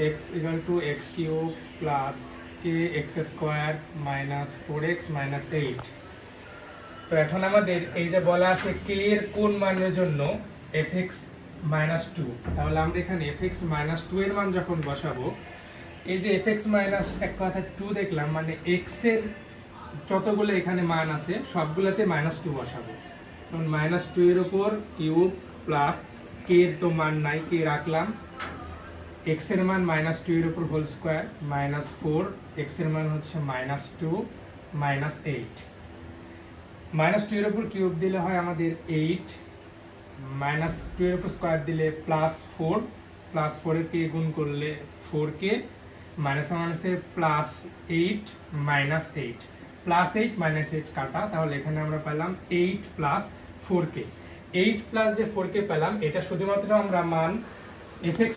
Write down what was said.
X equal to x cube plus K x square minus 4x minus 8। তো এখন আমাদের এই যে বলা আছে কে এর কোন মানের জন্য fx মাইনাস 2, তাহলে আমরা এখানে fx মাইনাস 2 এর মান যখন বসাবো, এই যে fx মাইনাস এক কথা 2 দেখলাম, মানে x এর যতগুলো এখানে মান আছে সবগুলোতে মাইনাস 2 বসাবো। তখন মাইনাস 2 এর উপর কিউব প্লাস কে এর তো মান নাই, কে রাখলাম, x এর মান মাইনাস 2 এর উপর হোল স্কোয়ার মাইনাস 4, x এর মান হচ্ছে মাইনাস 2 মাইনাস 8। মাইনাস 2 এর উপর কিউব দিলে হয় আমাদের 8, মাইনাস 2 এর উপর স্কোয়ার দিলে প্লাস 4, প্লাস 4 এর কে গুণ করলে 4k, মাইনাস মাইনাসে প্লাস 8 মাইনাস 8, প্লাস 8 মাইনাস 8 কাটা, তাহলে এখানে আমরা পেলাম 8 প্লাস 4k। 8 প্লাস যে 4k পেলাম, এটা শুধুমাত্র আমরা মান fx